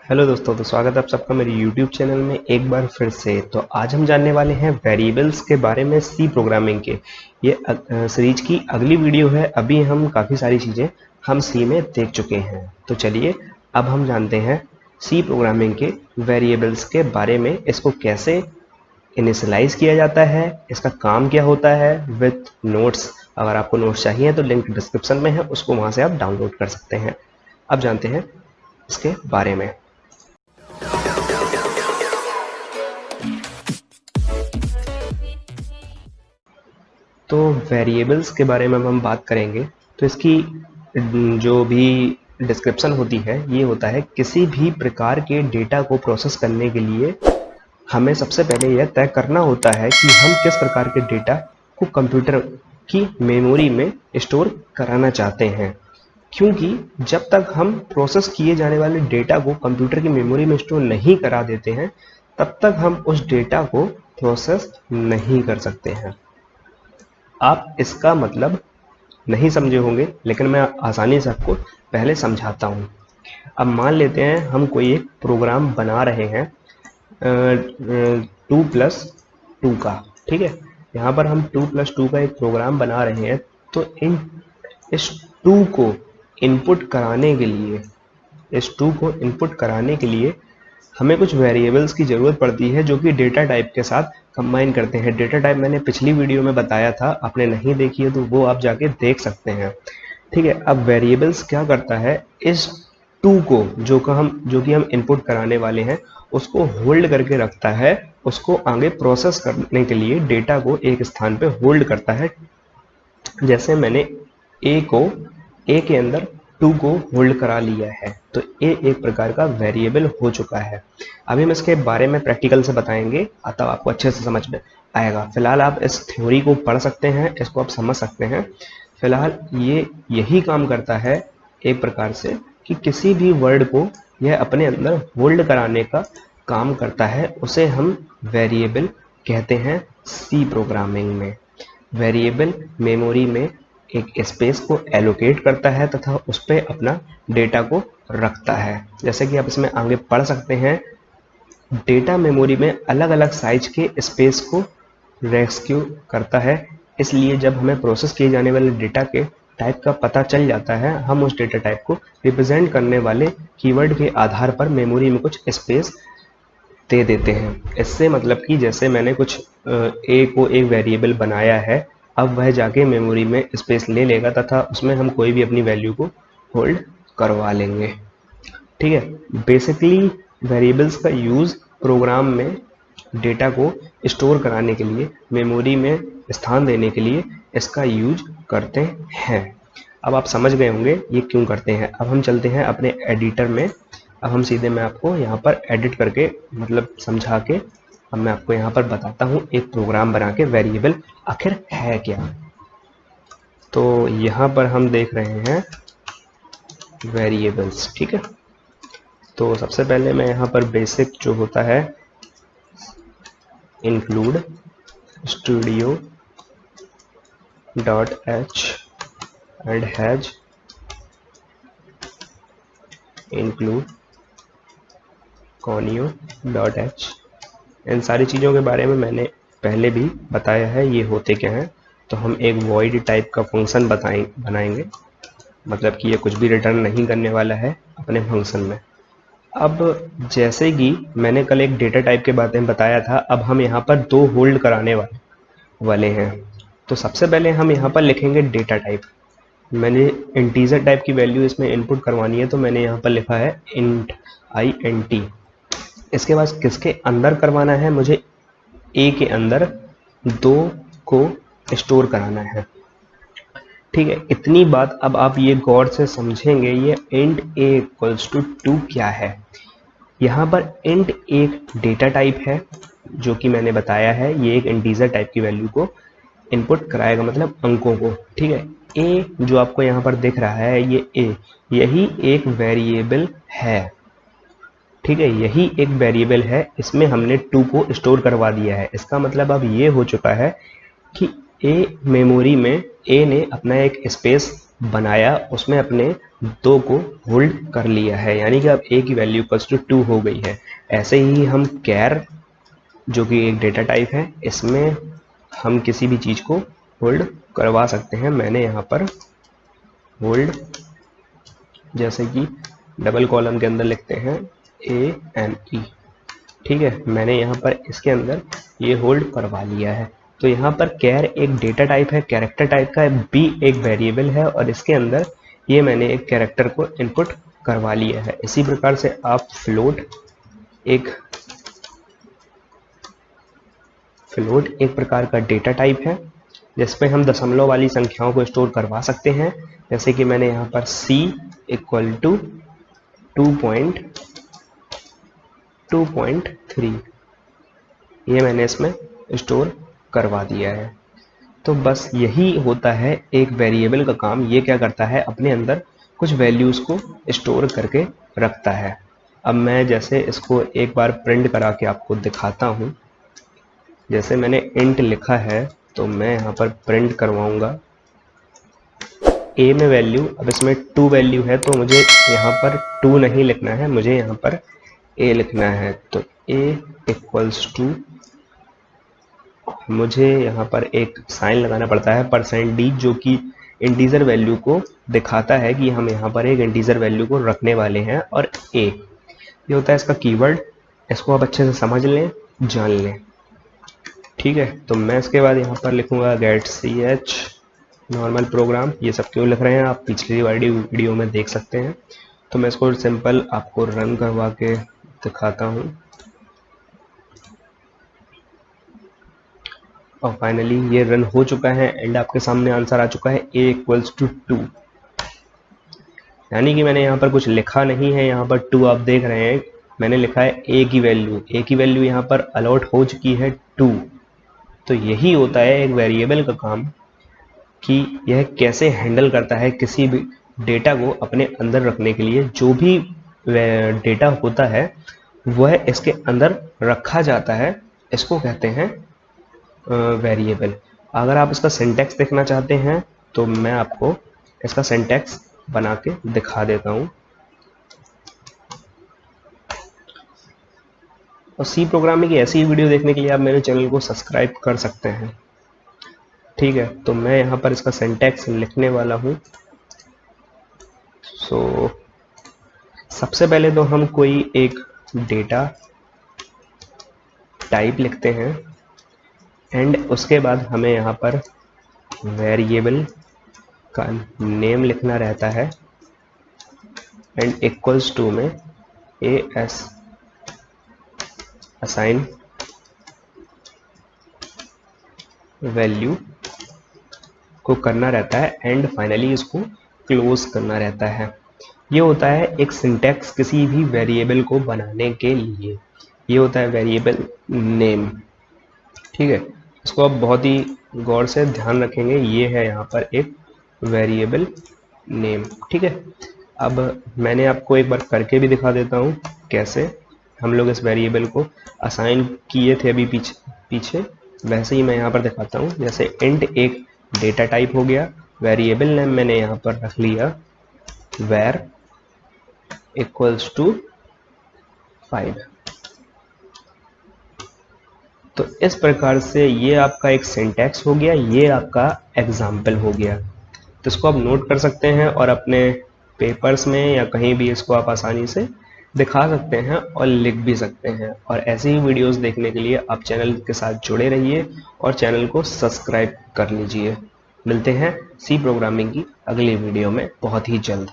Hello दोस्तों, तो स्वागत है आप सबका मेरे YouTube चैनल में एक बार फिर से। तो आज हम जानने वाले हैं वेरिएबल्स के बारे में सी प्रोग्रामिंग के। ये सीरीज की अगली वीडियो है। अभी हम काफ़ी सारी चीज़ें हम सी में देख चुके हैं। तो चलिए अब हम जानते हैं सी प्रोग्रामिंग के वेरिएबल्स के बारे में। इसको कैसे इनिशियलाइज किया जाता है, इसका काम क्या होता है, विथ नोट्स। अगर आपको नोट्स चाहिए तो लिंक डिस्क्रिप्शन में है, उसको वहाँ से आप डाउनलोड कर सकते हैं। अब जानते हैं इसके बारे में। तो वेरिएबल्स के बारे में हम बात करेंगे तो इसकी जो भी डिस्क्रिप्शन होती है ये होता है किसी भी प्रकार के डेटा को प्रोसेस करने के लिए हमें सबसे पहले यह तय करना होता है कि हम किस प्रकार के डेटा को कंप्यूटर की मेमोरी में स्टोर कराना चाहते हैं। क्योंकि जब तक हम प्रोसेस किए जाने वाले डेटा को कंप्यूटर की मेमोरी में स्टोर नहीं करा देते हैं तब तक हम उस डेटा को प्रोसेस नहीं कर सकते हैं। आप इसका मतलब नहीं समझे होंगे, लेकिन मैं आसानी से आपको पहले समझाता हूँ। अब मान लेते हैं हम कोई एक प्रोग्राम बना रहे हैं 2+2 का। ठीक है, यहाँ पर हम 2+2 का एक प्रोग्राम बना रहे हैं। तो इस 2 को इनपुट कराने के लिए हमें कुछ वेरिएबल्स की ज़रूरत पड़ती है जो कि डेटा टाइप के साथ कंबाइन करते हैं। डेटा टाइप मैंने पिछली वीडियो में बताया था, आपने नहीं देखी है तो वो आप जाके देख सकते हैं। ठीक है, अब वेरिएबल्स क्या करता है, इस 2 को जो कि हम इनपुट कराने वाले हैं उसको होल्ड करके रखता है। उसको आगे प्रोसेस करने के लिए डेटा को एक स्थान पे होल्ड करता है। जैसे मैंने ए के अंदर 2 को होल्ड करा लिया है तो ए एक प्रकार का वेरिएबल हो चुका है। अभी हम इसके बारे में प्रैक्टिकल से बताएंगे, तब आपको अच्छे से समझ में आएगा। फिलहाल आप इस थ्योरी को पढ़ सकते हैं, इसको आप समझ सकते हैं। फिलहाल ये यही काम करता है एक प्रकार से कि किसी भी वर्ड को यह अपने अंदर होल्ड कराने का काम करता है। उसे हम वेरिएबल कहते हैं सी प्रोग्रामिंग में। वेरिएबल मेमोरी में एक स्पेस को एलोकेट करता है तथा उस पर अपना डेटा को रखता है। जैसे कि आप इसमें आगे पढ़ सकते हैं, डेटा मेमोरी में अलग अलग साइज के स्पेस को रेस्क्यू करता है। इसलिए जब हमें प्रोसेस किए जाने वाले डेटा के टाइप का पता चल जाता है, हम उस डेटा टाइप को रिप्रेजेंट करने वाले कीवर्ड के आधार पर मेमोरी में कुछ स्पेस दे देते हैं। इससे मतलब कि जैसे मैंने कुछ ए को एक वेरिएबल बनाया है, अब वह जाके मेमोरी में स्पेस ले लेगा तथा उसमें हम कोई भी अपनी वैल्यू को होल्ड करवा लेंगे। ठीक है, बेसिकली वेरिएबल्स का यूज़ प्रोग्राम में डेटा को स्टोर कराने के लिए, मेमोरी में स्थान देने के लिए इसका यूज करते हैं। अब आप समझ गए होंगे ये क्यों करते हैं। अब हम चलते हैं अपने एडिटर में। अब हम सीधे मैं आपको यहाँ पर एडिट करके मतलब समझा के अब मैं आपको यहाँ पर बताता हूँ एक प्रोग्राम बना के वेरिएबल आखिर है क्या। तो यहाँ पर हम देख रहे हैं वेरिएबल्स। ठीक है, तो सबसे पहले मैं यहाँ पर बेसिक जो होता है include studio dot h and has include conio dot h, इन सारी चीज़ों के बारे में मैंने पहले भी बताया है ये होते क्या हैं। तो हम एक void टाइप का फंक्शन बनाएंगे, मतलब कि ये कुछ भी रिटर्न नहीं करने वाला है अपने फंक्शन में। अब जैसे कि मैंने कल एक डेटा टाइप के बारे में बताया था, अब हम यहाँ पर 2 होल्ड कराने वाले हैं। तो सबसे पहले हम यहाँ पर लिखेंगे डेटा टाइप। मैंने इंटीजर टाइप की वैल्यू इसमें इनपुट करवानी है तो मैंने यहाँ पर लिखा है इंट int। इसके बाद किसके अंदर करवाना है, मुझे ए के अंदर 2 को स्टोर कराना है। ठीक है, इतनी बात अब आप ये गौर से समझेंगे, ये इंट a इक्वल्स टू 2 क्या है। यहाँ पर इंट एक डेटा टाइप है जो कि मैंने बताया है, ये एक इंटीजर टाइप की वैल्यू को इनपुट कराएगा, मतलब अंकों को। ठीक है, ए जो आपको यहाँ पर दिख रहा है ये ए, यही एक वेरिएबल है। ठीक है, यही एक वेरिएबल है, इसमें हमने 2 को स्टोर करवा दिया है। इसका मतलब अब ये हो चुका है कि ए मेमोरी में ए ने अपना एक स्पेस बनाया उसमें अपने 2 को होल्ड कर लिया है, यानी कि अब a की वैल्यू इक्वल्स टू 2 हो गई है। ऐसे ही हम कैर जो कि एक डेटा टाइप है, इसमें हम किसी भी चीज़ को होल्ड करवा सकते हैं। मैंने यहाँ पर होल्ड, जैसे कि डबल कॉलम के अंदर लिखते हैं ANE, ठीक है, मैंने यहाँ पर इसके अंदर ये होल्ड करवा लिया है। तो यहाँ पर कैर एक डेटा टाइप है, कैरेक्टर टाइप का है, बी एक वेरिएबल है और इसके अंदर ये मैंने एक कैरेक्टर को इनपुट करवा लिया है। इसी प्रकार से आप फ्लोट एक प्रकार का डेटा टाइप है जिसमें हम दशमलव वाली संख्याओं को स्टोर करवा सकते हैं, जैसे कि मैंने यहाँ पर c इक्वल टू 2.3 ये मैंने इसमें स्टोर करवा दिया है। तो बस यही होता है एक वेरिएबल का काम। ये क्या करता है, अपने अंदर कुछ वैल्यूज़ को स्टोर करके रखता है। अब मैं जैसे इसको एक बार प्रिंट करा के आपको दिखाता हूँ। जैसे मैंने इंट लिखा है तो मैं यहाँ पर प्रिंट करवाऊँगा a में वैल्यू। अब इसमें 2 वैल्यू है तो मुझे यहाँ पर 2 नहीं लिखना है, मुझे यहाँ पर a लिखना है। तो a इक्वल्स टू, मुझे यहाँ पर एक साइन लगाना पड़ता है %d, जो कि इंटीजर वैल्यू को दिखाता है कि हम यहाँ पर एक इंटीजर वैल्यू को रखने वाले हैं। और a ये होता है इसका कीवर्ड, इसको आप अच्छे से समझ लें, जान लें, ठीक है। तो मैं इसके बाद यहाँ पर लिखूँगा गेट ch नॉर्मल प्रोग्राम। ये सब क्यों लिख रहे हैं आप पिछली वाली वीडियो में देख सकते हैं। तो मैं इसको सिंपल आपको रन करवा के दिखाता हूँ और फाइनली ये रन हो चुका है एंड आपके सामने आंसर आ चुका है a इक्वल्स टू 2। यानी कि मैंने यहाँ पर कुछ लिखा नहीं है, यहाँ पर 2 आप देख रहे हैं, मैंने लिखा है a की वैल्यू यहाँ पर अलॉट हो चुकी है 2। तो यही होता है एक वेरिएबल का काम कि यह कैसे हैंडल करता है किसी भी डेटा को अपने अंदर रखने के लिए। जो भी डेटा होता है वह इसके अंदर रखा जाता है, इसको कहते हैं वेरिएबल। अगर आप इसका सिंटैक्स देखना चाहते हैं तो मैं आपको इसका सिंटैक्स बना के दिखा देता हूँ। और सी प्रोग्रामिंग की ऐसी ही वीडियो देखने के लिए आप मेरे चैनल को सब्सक्राइब कर सकते हैं, ठीक है। तो मैं यहाँ पर इसका सिंटैक्स लिखने वाला हूँ। सबसे पहले तो हम कोई एक डेटा टाइप लिखते हैं एंड उसके बाद हमें यहाँ पर वेरिएबल का नेम लिखना रहता है एंड इक्वल्स टू में as असाइन वैल्यू को करना रहता है एंड फाइनली इसको क्लोज करना रहता है। ये होता है एक सिंटैक्स किसी भी वेरिएबल को बनाने के लिए। ये होता है वेरिएबल नेम, ठीक है। इसको आप बहुत ही गौर से ध्यान रखेंगे। ये है यहाँ पर एक वेरिएबल नेम, ठीक है। अब मैंने आपको एक बार करके भी दिखा देता हूँ कैसे हम लोग इस वेरिएबल को असाइन किए थे अभी पीछे वैसे ही मैं यहाँ पर दिखाता हूँ। जैसे इंट एक डेटा टाइप हो गया, वेरिएबल नेम मैंने यहाँ पर रख लिया var इक्वल्स टू 5। तो इस प्रकार से ये आपका एक सिंटैक्स हो गया, ये आपका एग्जाम्पल हो गया। तो इसको आप नोट कर सकते हैं और अपने पेपर्स में या कहीं भी इसको आप आसानी से दिखा सकते हैं और लिख भी सकते हैं। और ऐसी ही वीडियोस देखने के लिए आप चैनल के साथ जुड़े रहिए और चैनल को सब्सक्राइब कर लीजिए। मिलते हैं सी प्रोग्रामिंग की अगली वीडियो में बहुत ही जल्द।